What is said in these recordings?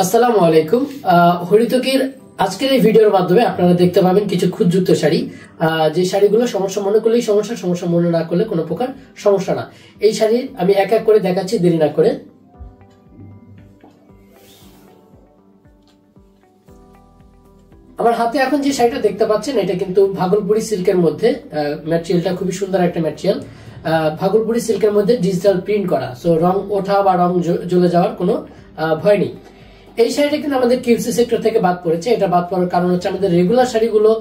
আসসালামু আলাইকুম। হরিতকির আজকের এই ভিডিওর মাধ্যমে আপনারা দেখতে পাবেন কিছু খুঁতযুক্ত শাড়ি, যে শাড়িগুলো সমস্যা মনে করলেই সমস্যা, সমস্যা মনে না করলে কোনো প্রকার সমস্যা না। এই শাড়ি আমি এক এক করে দেখাচ্ছি, দেরি না করে। আমার হাতে এখন যে শাড়িটা দেখতে পাচ্ছেন এটা কিন্তু ভাগলপুরি সিল্কের মধ্যে, ম্যাটেরিয়ালটা খুবই সুন্দর একটা ম্যাটেরিয়াল। ভাগলপুরি সিল্কের মধ্যে ডিজিটাল প্রিন্ট করা, সো রং ওঠা বা রং জ্বলে যাওয়ার কোনো ভয় নেই। এই শাড়িটা কিন্তু আমাদের কিউসি সেক্টর থেকে বাদ পড়েছে। এটা বাদ পড়ার কারণ হচ্ছে আমাদের রেগুলার শাড়িগুলো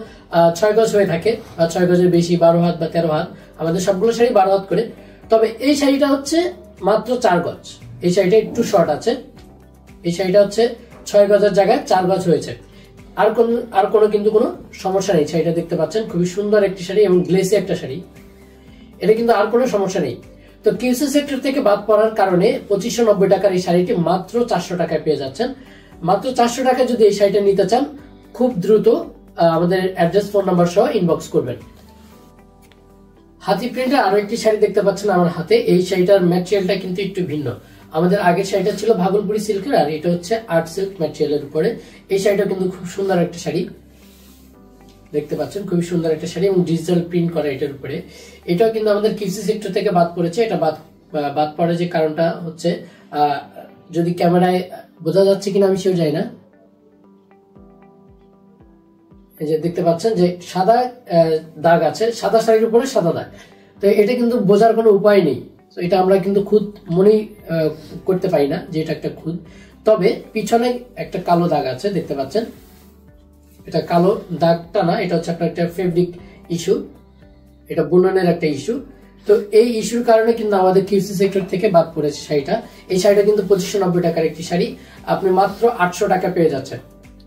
6 গজ হয়ে থাকে, 6 গজের বেশি, 12 হাত বা 13 হাত, আমাদের সবগুলো শাড়ি 12 হাত করে। তবে এই শাড়িটা হচ্ছে মাত্র 4 গজ। এই শাড়িটা একটু শর্ট আছে। এই শাড়িটা হচ্ছে 6 গজের জায়গায় 4 গজ হয়েছে। আর কোনো কিন্তু কোনো সমস্যা নেই। শাড়িটা দেখতে পাচ্ছেন, খুবই সুন্দর একটি শাড়ি এবং গ্লেসি একটা শাড়ি। এটা কিন্তু আর কোনো সমস্যা নেই। তো কিউসি সেক্টর থেকে বাদ পড়ার কারণে 2590 টাকার এই শাড়িটি মাত্র 400 টাকায় পেয়ে যাচ্ছেন। মাত্র 400 টাকায় যদি এই শাড়িটা নিতে চান, খুব দ্রুত আমাদের অ্যাড্রেস, ফোন নাম্বার সহ ইনবক্স করবেন। হাতি প্রিন্টের আরো একটি শাড়ি দেখতে পাচ্ছেন আমার হাতে। এই শাড়িটার ম্যাটেরিয়ালটা কিন্তু একটু ভিন্ন। আমাদের আগের শাড়িটা ছিল ভাগলপুরি সিল্কের, আর এটা হচ্ছে আর্ট সিল্ক ম্যাটেরিয়ালের উপরে। এই শাড়িটা কিন্তু খুব সুন্দর একটা শাড়ি, দেখতে পাচ্ছেন, খুবই সুন্দর একটা শাড়ি এবং ডিজিটাল প্রিন্ট করা এটার উপরে। এটাও কিন্তু আমাদের কিউসি সেক্টর থেকে বাদ পড়েছে। এটা বাদ পড়ার যে কারণটা হচ্ছে, যদি ক্যামেরায় বোঝা যাচ্ছে কিনা আমি সেও জানি না। এই যে দেখতে পাচ্ছেন যে সাদা দাগ আছে, সাদা শাড়ির উপরে সাদা দাগ। তো এটা কিন্তু বোঝার কোনো উপায় নেই। তো এটা আমরা কিন্তু খুদ মনেই করতে পারি না যে এটা একটা খুদ। তবে পিছনে একটা কালো দাগ আছে, দেখতে পাচ্ছেন। এটা কালো দাগটা না, এটা হচ্ছে আপনার একটা ফেব্রিক ইস্যু, এটা বুননের একটা ইস্যু। তো এই ইস্যুর কারণে কিন্তু আমাদের কিউসি সেক্টর থেকে বাদ পড়েছে শাড়িটা। এই শাড়িটা কিন্তু 2590 টাকার একটি শাড়ি, আপনি মাত্র 800 টাকা পেয়ে যাচ্ছেন।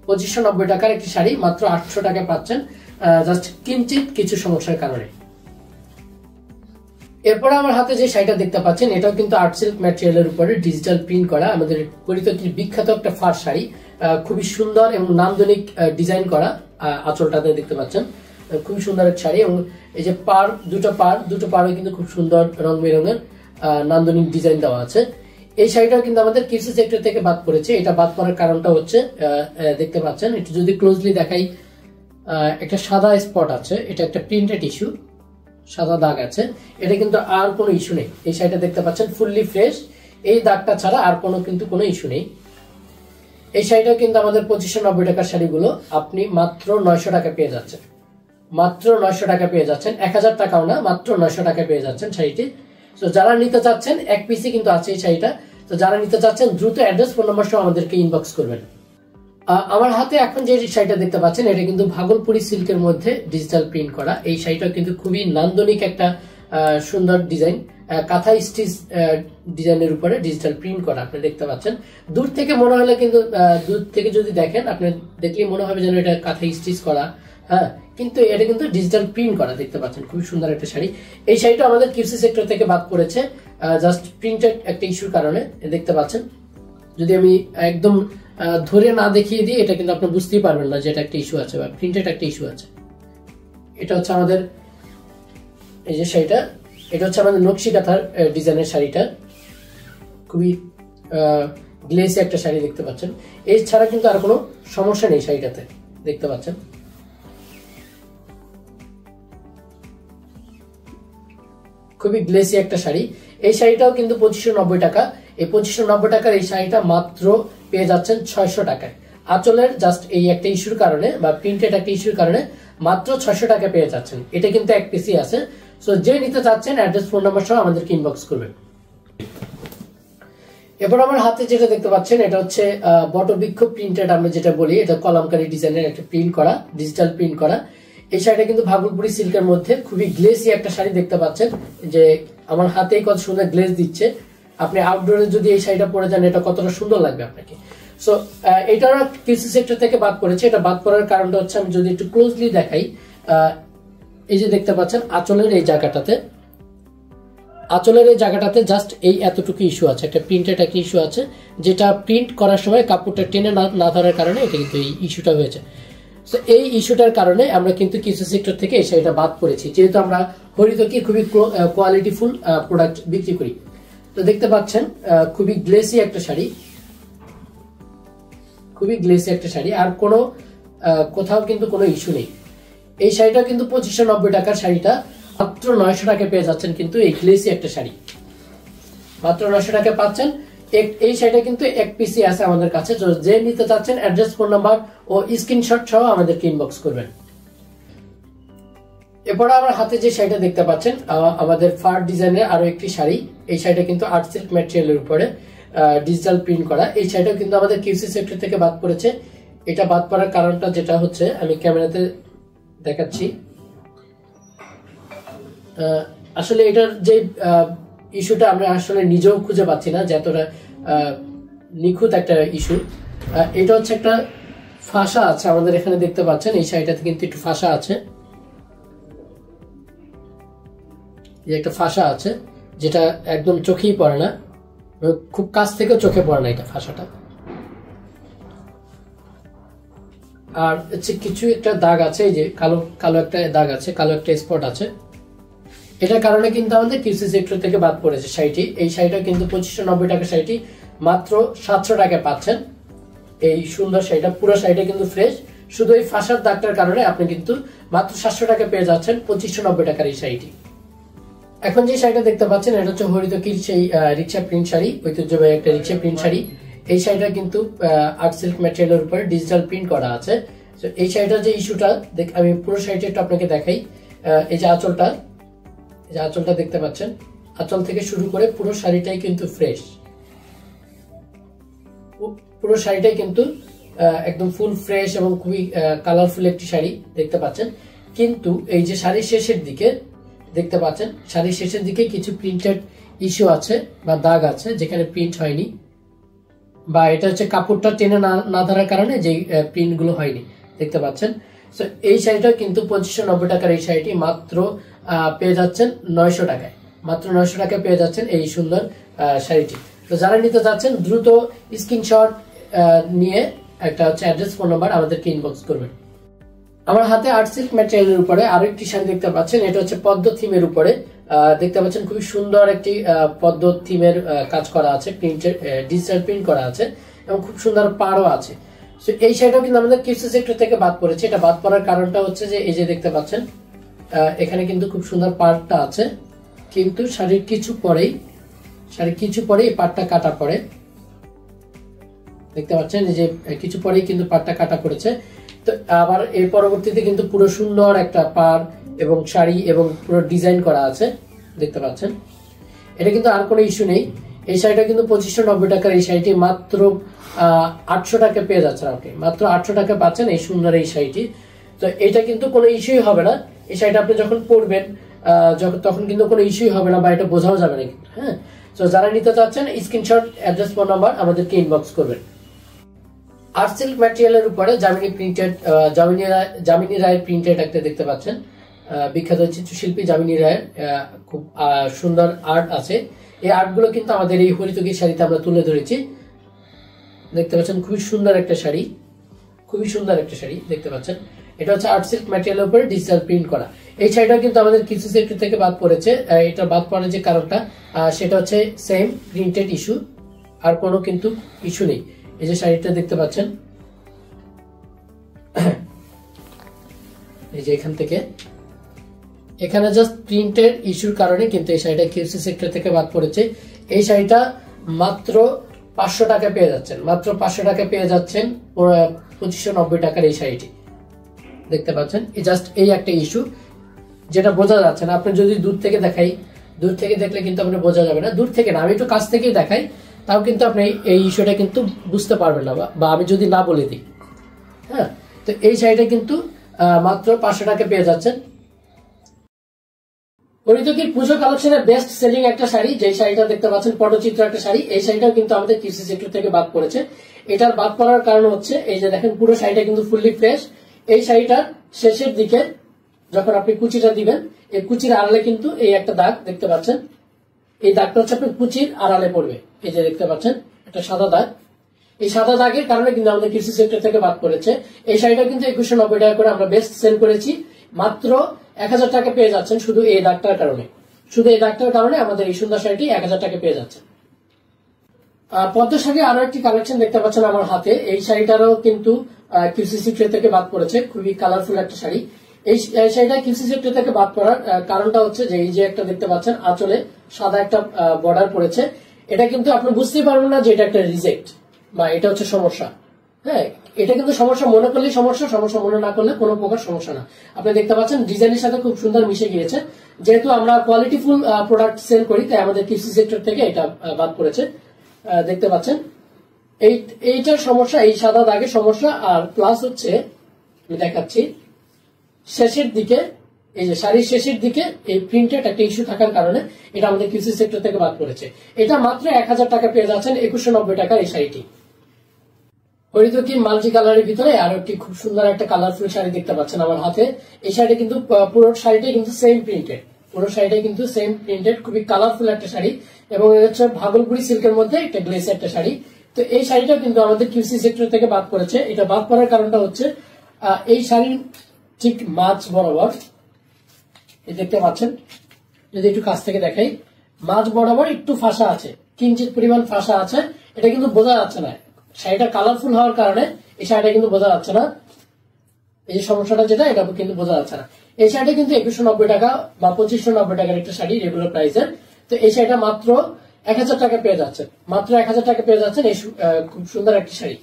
2590 টাকার একটি শাড়ি মাত্র 800 টাকা পাচ্ছেন, জাস্ট কিঞ্চিত কিছু সমস্যার কারণে। এরপরে আমার হাতে যে শাড়িটা দেখতে পাচ্ছেন, এটাও কিন্তু আর্ট সিল্ক ম্যাটেরিয়ালের উপরে ডিজিটাল প্রিন্ট করা, আমাদের হরিতকির বিখ্যাত একটা ফার শাড়ি। খুবই সুন্দর এবং নান্দনিক ডিজাইন করা, আঁচলটাতে দেখতে পাচ্ছেন, খুবই সুন্দর এক শাড়ি। এবং এই যে দুটো পাড়ে কিন্তু খুব সুন্দর রং বেরঙের নান্দনিক ডিজাইন দেওয়া আছে। এই শাড়িটাও কিন্তু আমাদের কিউসি সেক্টর থেকে বাদ পড়েছে। এটা বাদ পড়ার কারণটা হচ্ছে, দেখতে পাচ্ছেন, একটু যদি ক্লোজলি দেখাই, একটা সাদা স্পট আছে, এটা একটা প্রিন্টেড ইস্যু, সাদা দাগ আছে। এটা কিন্তু আর কোনো ইস্যু নেই। এই শাড়িটা দেখতে পাচ্ছেন ফুললি ফ্রেশ, এই দাগটা ছাড়া আর কিন্তু কোনো ইস্যু নেই। এই শাড়িটাও কিন্তু আমাদের 2590 টাকার শাড়িগুলো আপনি মাত্র 900 টাকা পেয়ে যাচ্ছেন। মাত্র 900 টাকা পেয়ে যাচ্ছেন, 1000 টাকাও না, মাত্র 900 টাকা পেয়ে যাচ্ছেন শাড়িটি। তো যারা নিতে চাচ্ছেন, এক পিসে কিন্তু আছে এই শাড়িটা। তো যারা নিতে চাচ্ছেন দ্রুত অ্যাড্রেস, ফোন নাম্বার সহ আমাদেরকে ইনবক্স করবেন। আমার হাতে এখন যে শাড়িটা দেখতে পাচ্ছেন, এটা কিন্তু ভাগলপুরি সিল্কের মধ্যে ডিজিটাল প্রিন্ট করা। এই শাড়িটা কিন্তু খুবই নান্দনিক একটা সুন্দর ডিজাইন, কাঁথা স্টিচ ডিজাইনের উপরে ডিজিটাল প্রিন্ট করা, আপনি দেখতে পাচ্ছেন। দূর থেকে মনে হলে কিন্তু, দূর থেকে যদি দেখেন, আপনি দেখলেই মনে হবে যেন এটা কাঁথা স্টিচ করা, হ্যাঁ, কিন্তু এটা কিন্তু ডিজিটাল প্রিন্ট করা, দেখতে পাচ্ছেন, খুবই সুন্দর একটা শাড়ি। এই শাড়িটা আমাদের কিউসি সেক্টর থেকে বাদ পড়েছে, জাস্ট প্রিন্টেড একটা ইস্যুর কারণে, দেখতে পাচ্ছেন। যদি আমি একদম ধরে না দেখিয়ে দিই, এটা কিন্তু আপনি বুঝতেই পারবেন না যে এটা একটা ইস্যু আছে বা প্রিন্টেড একটা ইস্যু আছে। এটা হচ্ছে আমাদের এই যে শাড়িটা, এটা হচ্ছে আমাদের নকশি কাঁথার ডিজাইনের শাড়িটা, খুবই গ্লেসি একটা শাড়ি, দেখতে পাচ্ছেন। এই ছাড়া কিন্তু আর কোনো সমস্যা নেই শাড়িটাতে, দেখতে পাচ্ছেন। খুবই গ্লেসি একটা শাড়ি। এই শাড়িটাও কিন্তু 2590 টাকা। এই 2590 টাকার এই শাড়িটা মাত্র পেয়ে যাচ্ছেন 600 টাকায়। আঁচলের জাস্ট এই একটা ইস্যুর কারণে বা প্রিন্টেড একটা ইস্যুর কারণে মাত্র 600 টাকা পেয়ে যাচ্ছেন। এটা কিন্তু এক পিসি আছে। সো যে নিতে চাচ্ছেন অ্যাড্রেস, ফোন নাম্বার সহ আমাদেরকে ইনবক্স করবেন। এবার আমার হাতে যেটা দেখতে পাচ্ছেন, এটা হচ্ছে বটবৃক্ষ প্রিন্টেড, আমরা যেটা বলি, এটা কলমকারী ডিজাইনের একটা প্রিন্ট করা, ডিজিটাল প্রিন্ট করা। এই শাড়িটা কিন্তু ভাগলপুরি সিল্কের মধ্যে খুবই গ্লেসি একটা শাড়ি, দেখতে পাচ্ছেন যে আমার হাতেই কত সুন্দর গ্লেজ দিচ্ছে। আপনি আউটডোরে যদি এই শাড়িটা পরে যান, এটা কতটা সুন্দর লাগবে আপনাকে। সো এটার কিউসি সেক্টর থেকে বাদ পড়েছে। এটা বাদ পড়ার কারণটা হচ্ছে, আমি যদি একটু ক্লোজলি দেখাই, এই যে দেখতে পাচ্ছেন আঁচলের এই জায়গাটাতে জাস্ট এই এতটুকু ইস্যু আছে, একটা প্রিন্টেড একটা ইস্যু আছে, যেটা প্রিন্ট করার সময় কাপড়টা টেনে না ধরার কারণে এটা কিন্তু এই ইস্যুটা হয়েছে। তো এই ইস্যুটার কারণে আমরা কিন্তু কিউসি সেক্টর থেকে এই শাড়িটা বাদ পড়েছি, যেহেতু আমরা হরিতকি খুবই কোয়ালিটিফুল প্রোডাক্ট বিক্রি করি। তো দেখতে পাচ্ছেন খুবই গ্লেসি একটা শাড়ি, খুবই গ্লেসি একটা শাড়ি, আর কোনো কোথাও কিন্তু কোনো ইস্যু নেই। এই শাড়িটা কিন্তু 2590 টাকার শাড়িটা মাত্র 900 টাকায় পেয়ে যাচ্ছেন, কিন্তু এই গ্লেসি একটা শাড়ি মাত্র 900 টাকায় পাচ্ছেন। এই শাড়িটা কিন্তু এক পিসি আছে আমাদের কাছে, যে নিতে চাচ্ছেন অ্যাড্রেস, ফোন নাম্বার ও স্ক্রিনশট সহ আমাদেরকে ইনবক্স করবেন। এরপরে আমার হাতে যে শাড়িটা দেখতে পাচ্ছেন আমাদের ফার ডিজাইনের আরো একটি শাড়ি। এই শাড়িটা কিন্তু আর্ট সিল্ক ম্যাটেরিয়ালের উপরে ডিজিটাল প্রিন্ট করা। এই শাড়িটা কিন্তু আমাদের কিউসি সেক্টর থেকে বাদ পড়েছে। এটা বাদ পড়ার কারণটা যেটা হচ্ছে আমি ক্যামেরাতে দেখাচ্ছি। আসলে এটার যে ইস্যুটা আমরা আসলে নিজেও খুঁজে পাচ্ছি না, যে এতটা নিখুঁত একটা ইস্যু। এটা হচ্ছে একটা ফাঁসা আছে আমাদের এখানে দেখতে পাচ্ছেন, এই শাড়িটাতে কিন্তু একটু ফাঁসা আছে, একটা ফাঁসা আছে যেটা একদম চোখেই পড়ে না, খুব কাছ থেকেও চোখে পড়ে না এটা ফাঁসাটা। আর হচ্ছে কিছু একটা দাগ আছে, এই যে কালো কালো একটা দাগ আছে, কালো একটা স্পট আছে। এটার কারণে কিন্তু আমাদের কিউসি সেক্টর থেকে বাদ পড়েছে শাড়িটি। এই শাড়িটা কিন্তু 2590 টাকা শাড়িটি মাত্র 700 টাকায় পাচ্ছেন। এই সুন্দর শাড়িটা, পুরো শাড়িটা কিন্তু ফ্রেশ, শুধু এই ফাঁসার দাগটার কারণে আপনি কিন্তু মাত্র 700 টাকা পেয়ে যাচ্ছেন 2590 টাকার এই শাড়িটি। এখন যে শাড়িটা দেখতে পাচ্ছেন এটা হচ্ছে হরিতকির সেই রিক্সা প্রিন্ট শাড়ি, ঐতিহ্যবাহী একটা রিক্সা প্রিন্ট শাড়ি। এই শাড়িটা কিন্তু আর্ট সিল্ক ম্যাটেরিয়ালের উপরে ডিজিটাল প্রিন্ট করা আছে। এই শাড়িটার যে ইস্যুটা আমি পুরো শাড়িটা একটু আপনাকে দেখাই। এই যে আঁচলটা দেখতে পাচ্ছেন, আঁচল থেকে শুরু করে পুরো শাড়িটাই কিন্তু ফ্রেশ, পুরো শাড়িটাই কিন্তু একদম ফুল ফ্রেশ এবং খুবই কালারফুল একটি শাড়ি দেখতে পাচ্ছেন। কিন্তু এই যে শাড়ির শেষের দিকে দেখতে পাচ্ছেন, শাড়ির শেষের দিকে কিছু প্রিন্টেড ইস্যু আছে বা দাগ আছে যেখানে প্রিন্ট হয়নি, বা এটা হচ্ছে কাপড়টা টেনে না ধরার কারণে যে প্রিন্ট গুলো হয়নি দেখতে পাচ্ছেন। তো এই শাড়িটা কিন্তু 2590 টাকার এই শাড়িটি মাত্র পেয়ে যাচ্ছেন 900 টাকায়, মাত্র 900 টাকায় পেয়ে যাচ্ছেন এই সুন্দর শাড়িটি। তো যারা নিতে চাচ্ছেন দ্রুত স্ক্রিনশট নিয়ে একটা হচ্ছে অ্যাড্রেস, ফোন নাম্বার আমাদেরকে ইনবক্স করবেন। আমার হাতে আর্ট সিল্ক ম্যাটেরিয়ালের উপরে আরো একটি শাড়ি দেখতে পাচ্ছেন, এটা হচ্ছে পদ্ম থিমের উপরে দেখতে পাচ্ছেন, খুবই সুন্দর একটি পদ্ম থিমের কাজ করা আছে, প্রিন্টের ডিজিটাল প্রিন্ট করা আছে এবং খুব সুন্দর পাড়ও আছে। তো এই শাড়িটাও কিন্তু আমাদের কিউসি সেক্টর থেকে বাদ পড়েছে। এটা বাদ পড়ার কারণটা হচ্ছে যে এই যে দেখতে পাচ্ছেন এখানে কিন্তু খুব সুন্দর পাড়টা আছে, কিন্তু শাড়ির কিছু পরেই এই পাড়টা কাটা পড়ে দেখতে পাচ্ছেন, এই যে কিছু পরেই কিন্তু পাড়টা কাটা পড়েছে। তো আবার এর পরবর্তীতে কিন্তু পুরো সুন্দর একটা পাড় এবং শাড়ি এবং পুরো ডিজাইন করা আছে দেখতে পাচ্ছেন। এটা কিন্তু আর কোনো ইস্যু নেই। এই শাড়িটা কিন্তু 2590 টাকার এই শাড়িটি মাত্র 800 টাকা পেয়ে যাচ্ছেন আপনি, মাত্র 800 টাকা পাচ্ছেন এই সুন্দর এই শাড়িটি। তো এটা কিন্তু কোনো ইস্যুই হবে না, এই শাড়িটা আপনি যখন পরবেন তখন কিন্তু কোনো ইস্যুই হবে না, বা এটা বোঝাও যাবে না কিন্তু। হ্যাঁ, তো যারা নিতে চাচ্ছেন স্ক্রিনশট, অ্যাড্রেস, ফোন নাম্বার আমাদেরকে ইনবক্স করবেন। আর্ট সিল্ক ম্যাটেরিয়ালের উপরে যামিনী রায়ের প্রিন্টেড একটা দেখতে পাচ্ছেন, বিখ্যাত চিত্রশিল্পী যামিনী রায়ের খুব সুন্দর আর্ট আছে। এই আর্টগুলো কিন্তু আমাদের এই হরিতকির শাড়িতে আমরা তুলে ধরেছি দেখতে পাচ্ছেন। খুবই সুন্দর একটা শাড়ি, খুবই সুন্দর একটা শাড়ি দেখতে পাচ্ছেন। এটা হচ্ছে আর্ট সিল্ক ম্যাটেরিয়ালের উপরে ডিজিটাল প্রিন্ট করা। এই শাড়িটা কিন্তু আমাদের কিছু সেক্টর থেকে বাদ পড়েছে। এটা বাদ পড়ার যে কারণটা সেটা হচ্ছে সেম প্রিন্টেড ইস্যু, আর কোনো কিন্তু ইস্যু নেই। এই যে শাড়িটা দেখতে পাচ্ছেন, এই যে এখানে জাস্ট প্রিন্টের ইস্যুর কারণে কিন্তু এই শাড়িটা কিউসি সেক্টর থেকে বাদ পড়েছে। এই শাড়িটা মাত্র 500 টাকা পেয়ে যাচ্ছেন, মাত্র 500 টাকা পেয়ে যাচ্ছেন 2590 টাকার এই শাড়িটি দেখতে পাচ্ছেন। জাস্ট এই একটা ইস্যু যেটা বোঝা যাচ্ছে না। আপনি যদি দূর থেকে দেখাই, দূর থেকে দেখলে কিন্তু আপনি বোঝা যাবে না, দূর থেকে না, আমি একটু কাছ থেকেই দেখাই, তাও কিন্তু আপনি এই ইস্যুটা কিন্তু বুঝতে পারবেন না, বা আমি যদি না বলে দিই। হ্যাঁ, তো এই শাড়িটা কিন্তু মাত্র 500 টাকা পেয়ে যাচ্ছেন। হরিতকির পুজো কালেকশনের বেস্ট সেলিং একটা শাড়ি, যে শাড়িটা দেখতে পাচ্ছেন পটচিত্র একটা শাড়ি, এই শাড়িটাও কিন্তু আমাদের কিউসি সেক্টর থেকে বাদ পড়েছে। এটার বাদ পড়ার কারণ হচ্ছে এই যে দেখেন পুরো শাড়িটা কিন্তু ফুললি ফ্রেশ। এই শাড়িটার শেষের দিকে যখন আপনি কুচিটা দিবেন, এই কুচির আড়ালে কিন্তু এই একটা দাগ দেখতে পাচ্ছেন, এই দাগটা হচ্ছে আপনার কুচির আড়ালে পড়বে। এই যে দেখতে পাচ্ছেন একটা সাদা দাগ, এই সাদা দাগের কারণে কিন্তু আমাদের কিউসি সেক্টর থেকে বাদ পড়েছে। এই শাড়িটা কিন্তু 2190 টাকা করে আমরা বেস্ট সেল করেছি, মাত্র 1000 টাকা পেয়ে যাচ্ছেন শুধু এই দাগটার কারণে। শুধু এই দাগটার কারণে আমাদের এই সুন্দর শাড়িটি 1000 টাকা পেয়ে যাচ্ছেন। পদ্ম শাড়ি আরো একটি কালেকশন দেখতে পাচ্ছেন আমার হাতে। এই শাড়িটারও কিন্তু কিউসি সেক্টর থেকে বাদ পড়েছে, খুবই কালারফুল একটা শাড়ি। এই শাড়িটা কিউসি সেক্টর থেকে বাদ পড়ার কারণটা হচ্ছে যে এই যে একটা দেখতে পাচ্ছেন আঁচলে সাদা একটা বর্ডার পড়েছে, এটা কিন্তু আপনি বুঝতেই পারবেন না যে এটা একটা রিজেক্ট বা এটা হচ্ছে সমস্যা। হ্যাঁ, এটা কিন্তু সমস্যা মনে করলেই সমস্যা, সমস্যা মনে না করলে কোনো প্রকার সমস্যা না। আপনি দেখতে পাচ্ছেন ডিজাইনের সাথে খুব সুন্দর মিশে গিয়েছে। যেহেতু আমরা কোয়ালিটিফুল প্রোডাক্ট সেল করি তাই আমাদের কিউসি সেক্টর থেকে এটা বাদ পড়েছে। দেখতে পাচ্ছেন এইটার সমস্যা, এই সাদা দাগের সমস্যা। আর প্লাস হচ্ছে আমি দেখাচ্ছি শেষের দিকে, এই যে শাড়ির শেষের দিকে এই প্রিন্টেড একটা ইস্যু থাকার কারণে এটা আমাদের কিউসি সেক্টর থেকে বাদ পড়েছে। এটা মাত্র 1000 টাকা পেয়ে যাচ্ছেন 2190 টাকার এই শাড়িটি। হরিতকি মাল্টি কালারের ভিতরে আরো একটি খুব সুন্দর একটা কালারফুল শাড়ি দেখতে পাচ্ছেন আমার হাতে। এই শাড়ি কিন্তু পুরো শাড়িটাই কিন্তু সেম প্রিন্টেড, পুরো শাড়িটাই কিন্তু সেম প্রিন্টেড, খুবই কালারফুল একটা শাড়ি এবং এটা হচ্ছে ভাগলপুরি সিল্কের মধ্যে একটা গ্লেস একটা শাড়ি। তো এই শাড়িটা কিন্তু আমাদের কিউসি সেক্টর থেকে বাদ পড়েছে। এটা বাদ পড়ার কারণটা হচ্ছে এই শাড়ির ঠিক মাঝ বরাবর দেখতে পাচ্ছেন, যদি একটু কাছ থেকে দেখাই, মাঝ বরাবর একটু ফাঁসা আছে, কিঞ্চিত পরিমাণ ফাঁসা আছে। এটা কিন্তু বোঝা যাচ্ছে না, শাড়িটা কালারফুল হওয়ার কারণে এই শাড়িটা কিন্তু বোঝা যাচ্ছে না। এই যে সমস্যাটা যেটা, এটা কিন্তু বোঝা যাচ্ছে না। এই শাড়িটা কিন্তু 2190 টাকা বা 2590 টাকার একটা শাড়ি রেগুলার প্রাইসের। তো এই শাড়িটা মাত্র 1000 টাকা পেয়ে যাচ্ছে, মাত্র 1000 টাকা পেয়ে যাচ্ছেন এই খুব সুন্দর একটি শাড়ি।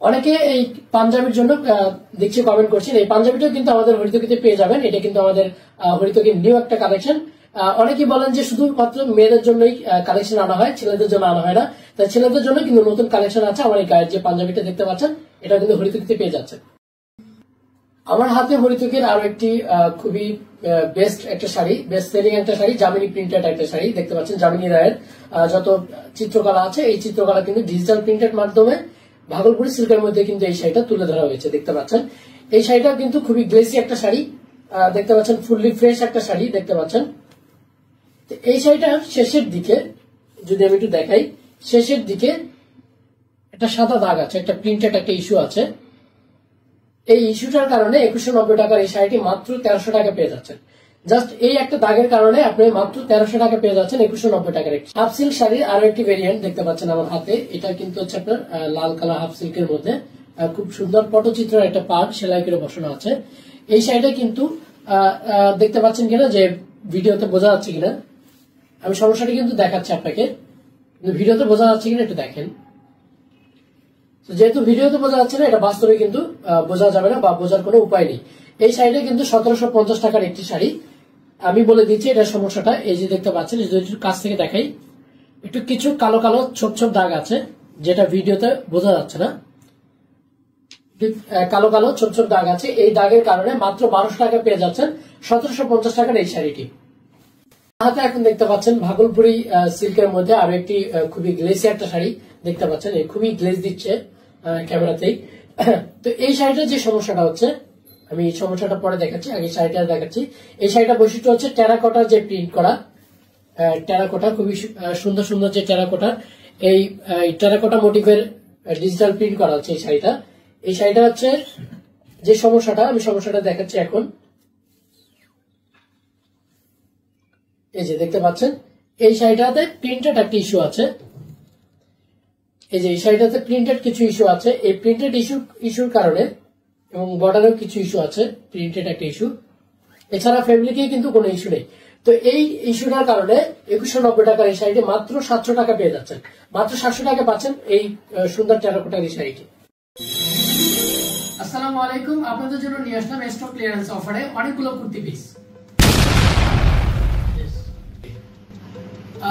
অনেকে এই পাঞ্জাবির জন্য দেখছি কমেন্ট করছেন, এই পাঞ্জাবিটাও কিন্তু আমাদের হরিতকিতে পেয়ে যাবেন। এটা কিন্তু আমাদের হরিতকির নিউ একটা কালেকশন। অনেকেই বলেন যে শুধুমাত্র মেয়েদের জন্যই কালেকশন আনা হয়, ছেলেদের জন্য আনা হয় না। তাই ছেলেদের জন্য কিন্তু নতুন কালেকশন আছে। আমার এই গায়ের যে পাঞ্জাবিটা দেখতে পাচ্ছেন এটা কিন্তু হরিতকিতে পেয়ে যাচ্ছে। আমার হাতে হরিতকির আরো একটি খুবই বেস্ট একটা শাড়ি, বেস্ট সেলিং একটা শাড়ি, জামিনী প্রিন্টেড একটা শাড়ি দেখতে পাচ্ছেন। জামিনী রায়ের যত চিত্রকলা আছে এই চিত্রকলা কিন্তু ডিজিটাল প্রিন্টেড মাধ্যমে ভাগলপুরি সিল্কের মধ্যে কিন্তু এই শাড়িটা তুলে ধরা হয়েছে দেখতে পাচ্ছেন। এই শাড়িটা কিন্তু খুবই গ্লেসি একটা শাড়ি দেখতে পাচ্ছেন, ফুললি ফ্রেশ একটা শাড়ি দেখতে পাচ্ছেন। এই শাড়িটার শেষের দিকে যদি আমি একটু দেখাই, শেষের দিকে একটা সাদা দাগ আছে, একটা প্রিন্টেড একটা ইস্যু আছে। এই ইস্যুটার কারণে 2190 টাকার এই শাড়িটি মাত্র 1300 টাকা পেয়ে যাচ্ছেন। জাস্ট এই একটা দাগের কারণে আপনি মাত্র 1300 টাকা পেয়ে যাচ্ছেন 2190 টাকার একটি হাফ সিল্ক শাড়ির আরো একটি ভেরিয়েন্ট দেখতে পাচ্ছেন আমার হাতে। এটা কিন্তু হচ্ছে আপনার লাল কালার হাফ সিল্কের মধ্যে খুব সুন্দর পটচিত্রের একটা পাড় সেলাই করে বসানো আছে। এই শাড়িটা কিন্তু দেখতে পাচ্ছেন কিনা, যে ভিডিওতে বোঝা যাচ্ছে কিনা, আমি সমস্যাটি কিন্তু দেখাচ্ছি আপনাকে, কিন্তু ভিডিওতে বোঝা যাচ্ছে কিনা একটু দেখেন। যেহেতু ভিডিওতে বোঝা যাচ্ছে না, এটা বাস্তবে কিন্তু বোঝা যাবে না বা বোঝার কোনো উপায় নেই। এই শাড়িটা কিন্তু 1750 টাকার একটি শাড়ি। আমি বলে দিচ্ছি এটার সমস্যাটা। এই যে দেখতে পাচ্ছেন, যদি কাছ থেকে দেখাই, একটু কিছু কালো কালো ছোপ ছোপ দাগ আছে, যেটা ভিডিওতে বোঝা যাচ্ছে না। কালো কালো ছোপ ছোপ দাগ আছে, এই দাগের কারণে মাত্র 1200 টাকা পেয়ে যাচ্ছেন 1750 টাকার এই শাড়িটি। হাতে এখন দেখতে পাচ্ছেন ভাগলপুরি সিল্কের মধ্যে আরো একটি খুবই গ্লেসি একটা শাড়ি দেখতে পাচ্ছেন, এই খুবই গ্লেজ দিচ্ছে ক্যামেরাতেই। তো এই শাড়িটার যে সমস্যাটা হচ্ছে, আমি এই সমস্যাটা পরে দেখাচ্ছি, আগে শাড়িটা দেখাচ্ছি। এই শাড়িটা বৈশিষ্ট্য হচ্ছে টেরাকোটার যে প্রিন্ট করা, টেরাকোটা খুবই সুন্দর সুন্দর যে টেরাকোটার, এই টেরাকোটা মোটিভের ডিজিটাল প্রিন্ট করা হচ্ছে এই শাড়িটা। এই শাড়িটা হচ্ছে যে সমস্যাটা, আমি সমস্যাটা দেখাচ্ছি এখন। এই যে দেখতে পাচ্ছেন, এই শাড়িটাতে প্রিন্টেড একটা ইস্যু আছে। এই যে এই শাড়িটাতে প্রিন্টেড কিছু ইস্যু আছে, এই প্রিন্টেড ইস্যুর কারণে এবং বর্ডারেও কিছু ইস্যু আছে, প্রিন্টেড একটা ইস্যু। এছাড়া ফ্যাব্রিকে কিন্তু কোনো ইস্যু নেই। তো এই ইস্যুটার কারণে 2190 টাকার এই শাড়িটি মাত্র 700 টাকা পেয়ে যাচ্ছেন, মাত্র 700 টাকা পাচ্ছেন এই সুন্দর টেরাকোটার এই শাড়িটি। আসসালামু আলাইকুম, আপনাদের জন্য নিয়ে আসলাম স্টক ক্লিয়ারেন্স অফারে অনেকগুলো কুর্তি পিস।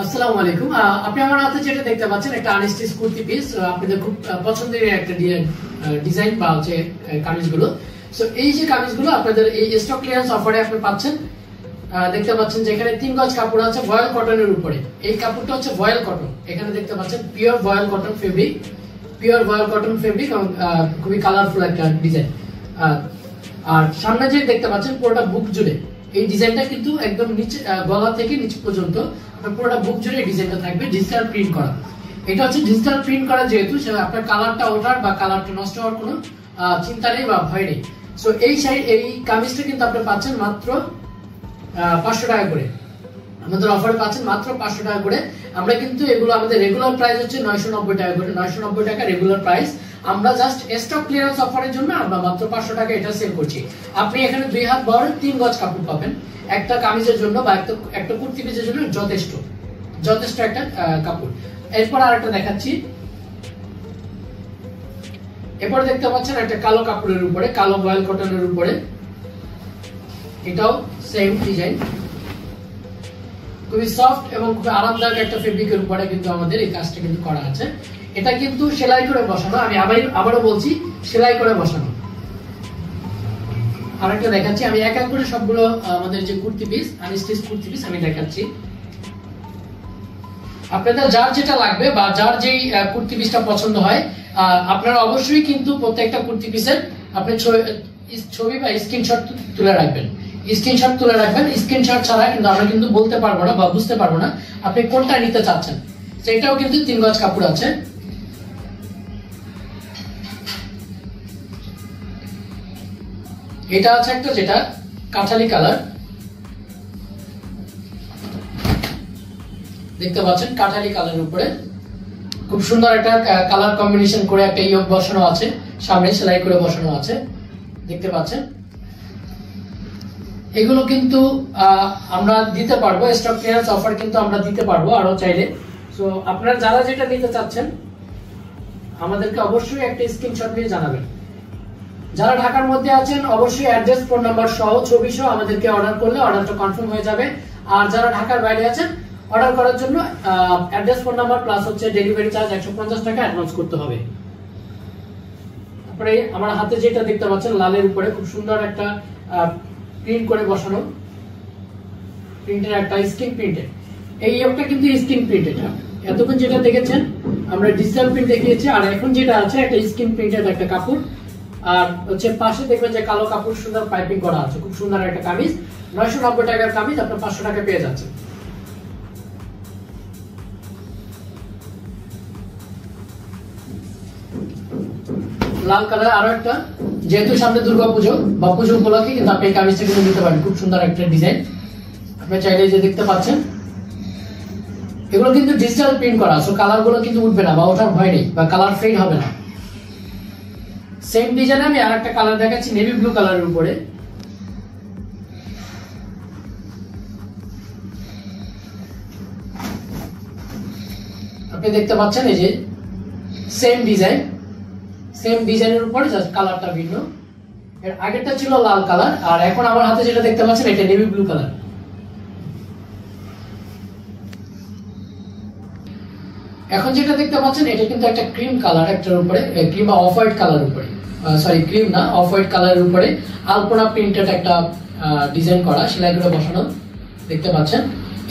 আসসালামু আলাইকুম, আপনি আমার হাতে যেটা দেখতে পাচ্ছেন একটা আনস্টিচ কুর্তি পিস, আপনাদের খুব পছন্দের একটা ডিজাইন বা হচ্ছে কামিজগুলো। সো এই যে কামিজগুলো আপনাদের এই স্টক ক্লিয়ারেন্স অফারে আপনি পাচ্ছেন। দেখতে পাচ্ছেন যে এখানে 3 গজ কাপড় আছে ভয়েল কটনের উপরে। এই কাপড়টা হচ্ছে ভয়েল কটন, এখানে দেখতে পাচ্ছেন পিওর ভয়েল কটন ফেব্রিক, পিওর ভয়েল কটন ফেব্রিক এবং খুবই কালারফুল একটা ডিজাইন। আর সামনে যে দেখতে পাচ্ছেন পুরোটা বুক জুড়ে এই ডিজাইনটা কিন্তু একদম নিচে গলা থেকে নিচে পর্যন্ত পুরোটা বুক জুড়ে এই ডিজাইনটা থাকবে ডিজিটাল প্রিন্ট করা। এটা হচ্ছে ডিজিটাল প্রিন্ট করা, যেহেতু আপনার কালারটা ওঠার বা কালারটা নষ্ট হওয়ার কোনো চিন্তা নেই বা ভয় নেই। সো এই কামিজটা কিন্তু আপনি পাচ্ছেন মাত্র 500 টাকা করে। আমাদের অফারে পাচ্ছেন মাত্র 500 টাকা করে। আমরা কিন্তু এগুলো আমাদের রেগুলার প্রাইস হচ্ছে 990 টাকা করে, 990 টাকা রেগুলার প্রাইস। আমরা জাস্ট স্টক ক্লিয়ারেন্স অফারের জন্য আমরা মাত্র 500 টাকা এটা সেল করছি। আপনি এখানে 2 হাত বহরের 3 গজ কাপড় পাবেন, একটা কামিজের জন্য বা একটা কুর্তি পিসের জন্য যথেষ্ট একটা কাপড়। এরপর আরেকটা দেখাচ্ছি। এরপর দেখতে পাচ্ছেন একটা কালো কাপড়ের উপরে, কালো বয়েল কটনের উপরে, এটাও সেম ডিজাইন, খুবই সফট এবং খুবই আরামদায়ক একটা ফেব্রিকের উপরে কিন্তু আমাদের এই কাজটা কিন্তু করা আছে। এটা কিন্তু সেলাই করে বসানো, আমি আবারও বলছি সেলাই করে বসানো। আরেকটা দেখাচ্ছি, আমি এক এক করে সবগুলো আমাদের যে kurti piece, unstitch kurti piece আমি দেখাচ্ছি। আপনাদের যার যেটা লাগবে বা যার যেই কুর্তি পিসটা পছন্দ হয়, আপনারা অবশ্যই কিন্তু প্রত্যেকটা কুর্তি পিসের আপনি ছবি বা স্ক্রিনশট তুলে রাখবেন। স্ক্রিনশট ছাড়া কিন্তু আমরা কিন্তু বলতে পারবো না বা বুঝতে পারবো না আপনি কোনটা নিতে চাচ্ছেন। সেটাও কিন্তু 3 গজ কাপড় আছে। এটা আছে একটা যেটা কাঠালি কালার, দেখতে পাচ্ছেন কাঠালি কালারের উপরে খুব সুন্দর একটা কালার কম্বিনেশন করে একটা ইয়োগ বসানো আছে, সামনে সেলাই করে বসানো আছে, দেখতে পাচ্ছেন। এগুলো কিন্তু আমরা দিতে পারবো, স্টক ক্লিয়ারেন্স অফার কিন্তু আমরা দিতে পারবো আরো চাইলে। সো আপনারা যারা যেটা নিতে চাচ্ছেন আমাদেরকে অবশ্যই একটা স্ক্রিনশট নিয়ে জানাবেন। যারা ঢাকার মধ্যে আছেন অবশ্যই অ্যাড্রেস, ফোন নাম্বার সহ, ছবি সহ আমাদেরকে অর্ডার করলে অর্ডারটা কনফার্ম হয়ে যাবে। আর যারা ঢাকার বাইরে আছেন অর্ডার করার জন্য অ্যাড্রেস, ফোন নাম্বার প্লাস হচ্ছে ডেলিভারি চার্জ 150 টাকা অ্যাডভান্স করতে হবে। তারপরে আমার হাতে যেটা দেখতে পাচ্ছেন লালের উপরে খুব সুন্দর একটা প্রিন্ট করে বসানো, প্রিন্টের একটা স্ক্রিন প্রিন্টের, এই ইয়োগটা কিন্তু স্ক্রিন প্রিন্টেড। এতক্ষণ যেটা দেখেছেন আমরা ডিজিটাল প্রিন্ট দেখিয়েছি, আর এখন যেটা আছে একটা স্ক্রিন প্রিন্টেড একটা কাপড়। আর হচ্ছে পাশে দেখবেন যে কালো কাপড় সুন্দর পাইপিং করা আছে, খুব সুন্দর একটা কামিজ। 990 টাকার কামিজ আপনার 500 টাকা পেয়ে যাচ্ছেন। লাল কালার আরো একটা, যেহেতু সামনে দুর্গাপুজো বা পুজো উপলক্ষে কিন্তু আপনি এই কামিজটা কিন্তু নিতে পারেন, খুব সুন্দর একটা ডিজাইন। আপনি চাইলে যে দেখতে পাচ্ছেন এগুলো কিন্তু ডিজিটাল প্রিন্ট করা, সো কালার গুলো কিন্তু উঠবে না বা ওঠার ভয় নেই বা কালার ফেড হবে না। সেম ডিজাইনে আমি আরেকটা কালার দেখাচ্ছি নেভি ব্লু কালারের উপরে, আপনি দেখতে পাচ্ছেন এই যে সেম ডিজাইনের উপরে জাস্ট কালারটা ভিন্ন। এর আগেরটা ছিল লাল কালার, আর এখন আমার হাতে যেটা দেখতে পাচ্ছেন এটা নেভি ব্লু কালার। এখন যেটা দেখতে পাচ্ছেন এটা কিন্তু একটা ক্রিম কালার, একটার উপরে ক্রিম বা অফ হোয়াইট কালার উপরে, সরি ক্রিম না অফ হোয়াইট কালারের উপরে আলপনা প্রিন্টেড একটা ডিজাইন করা, সেলাই করে বসানো, দেখতে পাচ্ছেন।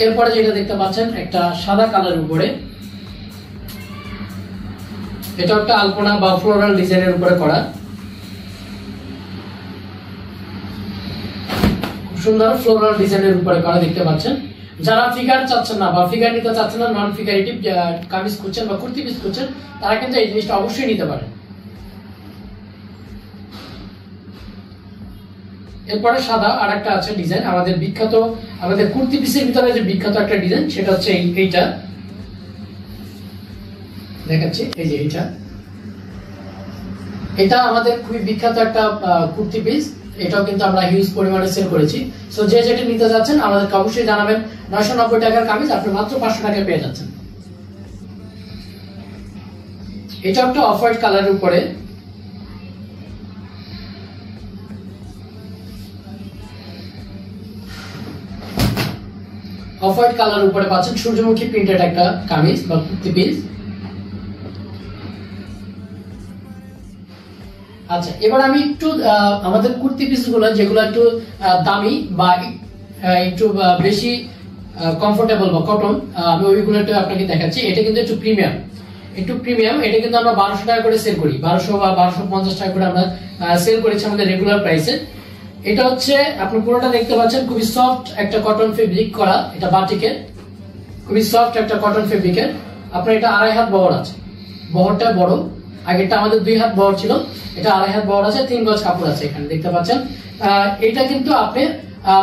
এরপরে যেটা দেখতে পাচ্ছেন একটা সাদা কালারের উপরে, এটা একটা আলপনা বা ফ্লোরাল ডিজাইনের উপরে করা, খুব সুন্দর ফ্লোরাল ডিজাইনের উপরে করা, দেখতে পাচ্ছেন। যারা ফিগার চাচ্ছেন না বা ফিগার নিতে চাচ্ছেন না, নন ফিগারেটিভ কামিজ খুঁজছেন বা কুর্তি পিস খুঁজছেন, তারা কিন্তু এই জিনিসটা অবশ্যই নিতে পারেন। এরপরে সাদা আর একটা আছে ডিজাইন, আমাদের বিখ্যাত, আমাদের কুর্তি পিসের ভিতরে যে বিখ্যাত একটা ডিজাইন সেটা হচ্ছে এইটা দেখাচ্ছি, এই যে এটা আমাদের খুবই বিখ্যাত একটা কুর্তি পিস, এটাও কিন্তু আমরা হিউজ পরিমাণে সেল করেছি। সো যে যেটা নিতে যাচ্ছেন আমাদেরকে অবশ্যই জানাবেন। 990 টাকার কামিজ আপনি মাত্র 500 টাকায় পেয়ে যাচ্ছেন। এটা একটা অফ হোয়াইট কালারের উপরে, অফ হোয়াইট কালার উপরে পাচ্ছেন সূর্যমুখী প্রিন্টেড একটা কামিজ বা কুর্তি পিস। আচ্ছা, এবার আমি একটু আমাদের কুর্তি পিস গুলো যেগুলো একটু দামি বা একটু বেশি কমফোর্টেবল বা কটন, আমি ওইগুলো একটু আপনাকে দেখাচ্ছি। এটা কিন্তু একটু প্রিমিয়াম, এটা কিন্তু আমরা 1200 টাকা করে সেল করি, 1200 বা 1250 টাকা করে আমরা সেল করেছি আমাদের রেগুলার প্রাইসে। এটা হচ্ছে আপনি পুরোটা দেখতে পাচ্ছেন খুবই সফট একটা কটন ফেব্রিক করা, এটা বাটিকের খুবই সফট একটা কটন ফেব্রিকের। আপনার এটা 2.5 হাত বহর আছে, বহরটা বড়, আগেরটা আমাদের 2 হাত বহর ছিল, এটা 2.5 হাত বহর আছে, 3 গজ কাপড় আছে, এখানে দেখতে পাচ্ছেন। এটা কিন্তু আপনি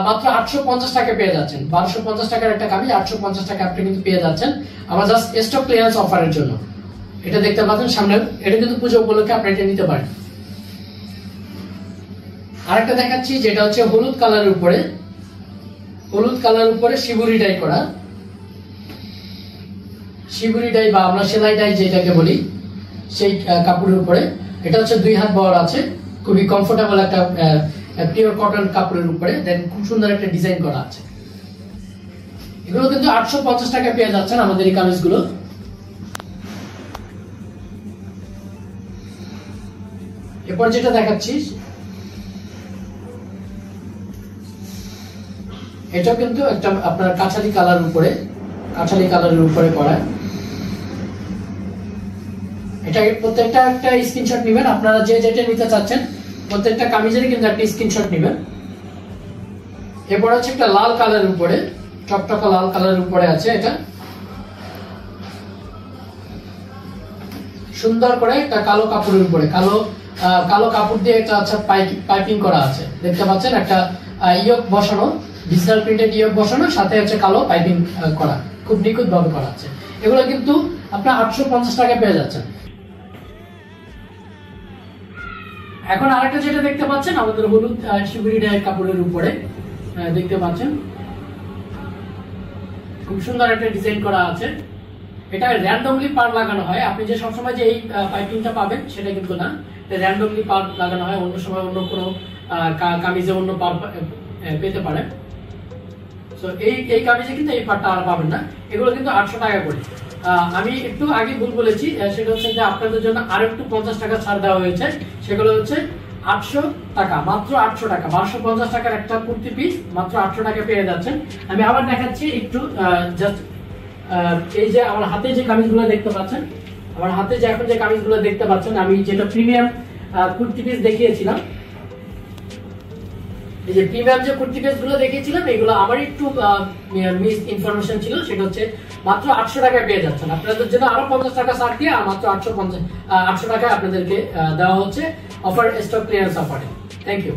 মাত্র 850 টাকা পেয়ে যাচ্ছেন। 1250 টাকার একটা কামিজ 850 টাকা আপনি কিন্তু পেয়ে যাচ্ছেন আমার জাস্ট স্টক ক্লিয়ারেন্স অফারের জন্য। এটা দেখতে পাচ্ছেন সামনে, এটা কিন্তু পুজো উপলক্ষে আপনি এটা নিতে পারেন। আরেকটা দেখাচ্ছি যেটা হচ্ছে হলুদ কালারের উপরে, হলুদ কালারের উপরে শিবুরি ডাই করা, শিবুরি ডাই বা আমরা সেলাই ডাই যেটাকে বলি সেই কাপড়ের উপরে। এটা হচ্ছে 2 হাত বহর আছে, খুবই কমফোর্টেবল একটা পিওর কটন কাপড়ের উপরে, দেন খুব সুন্দর একটা ডিজাইন করা আছে। এগুলো কিন্তু 850 টাকা পেয়ে যাচ্ছেন আমাদের এই কামিজগুলো। এরপর যেটা দেখাচ্ছি এটা কিন্তু একটা আপনার কাঁঠালি কালারের উপরে, কাঁঠালি কালারের উপরে করা। এটা প্রত্যেকটা একটা স্ক্রিনশট নেবেন আপনারা, যে যেটা নিতে চাচ্ছেন প্রত্যেকটা কামিজের কিন্তু একটা স্ক্রিনশট নেবেন। এরপর হচ্ছে একটা লাল কালারের উপরে, টকটকা লাল কালারের উপরে আছে, এটা সুন্দর করে একটা কালো কাপড়ের উপরে, কালো কাপড় দিয়ে একটা আচ্ছা পাইপিং করা আছে, দেখতে পাচ্ছেন একটা ইয়োক বসানো, ডিজিটাল প্রিন্টেড ইয়োক বসানো, সাথে হচ্ছে কালো পাইপিং করা, খুব নিখুঁত ভাবে করা আছে। এগুলো কিন্তু আপনার 850 টাকা পেয়ে যাচ্ছেন। এখন আরেকটা যেটা দেখতে পাচ্ছেন আমাদের হলুদ শিবুরি ডাই কাপড়ের উপরে দেখতে পাচ্ছেন খুব সুন্দর একটা ডিজাইন করা আছে। এটা র্যান্ডমলি পার লাগানো হয়, আপনি যে সবসময় যে এই পাইপিংটা পাবেন সেটা কিন্তু না, র্যান্ডমলি পার লাগানো হয়, অন্য সময় অন্য কোনো কামিজে অন্য পার পেতে পারেন। তো এই কামিজে কিন্তু এই পারটা আর পাবেন না। এগুলো কিন্তু 800 টাকা করে। আমি একটু আগে ভুল বলেছি, সেটা হচ্ছে যে আপনাদের জন্য আরো একটু 50 টাকা ছাড় দেওয়া হয়েছে, সেগুলো হচ্ছে 800 টাকা, মাত্র 800 টাকা। 1250 টাকার একটা কুর্তি পিস মাত্র 800 টাকা পেয়ে যাচ্ছেন। আমি আবার দেখাচ্ছি একটু, জাস্ট এই যে আমার হাতে যে কামিজগুলো দেখতে পাচ্ছেন, আমার হাতে যে এখন যে কামিজগুলো দেখতে পাচ্ছেন, আমি যেটা প্রিমিয়াম কুর্তি পিস দেখিয়েছিলাম, এই যে প্রিমিয়াম যে কুর্তি পিস গুলো দেখিয়েছিলাম, এগুলো আমার একটু মিস ইনফরমেশন ছিল, সেটা হচ্ছে মাত্র 800 টাকায় পেয়ে যাচ্ছেন। আপনাদের জন্য আরো 50 টাকা ছাড় দিয়ে মাত্র 800 টাকায় আপনাদেরকে দেওয়া হচ্ছে অফার, স্টক ক্লিয়ারেন্স অফারে। Thank you.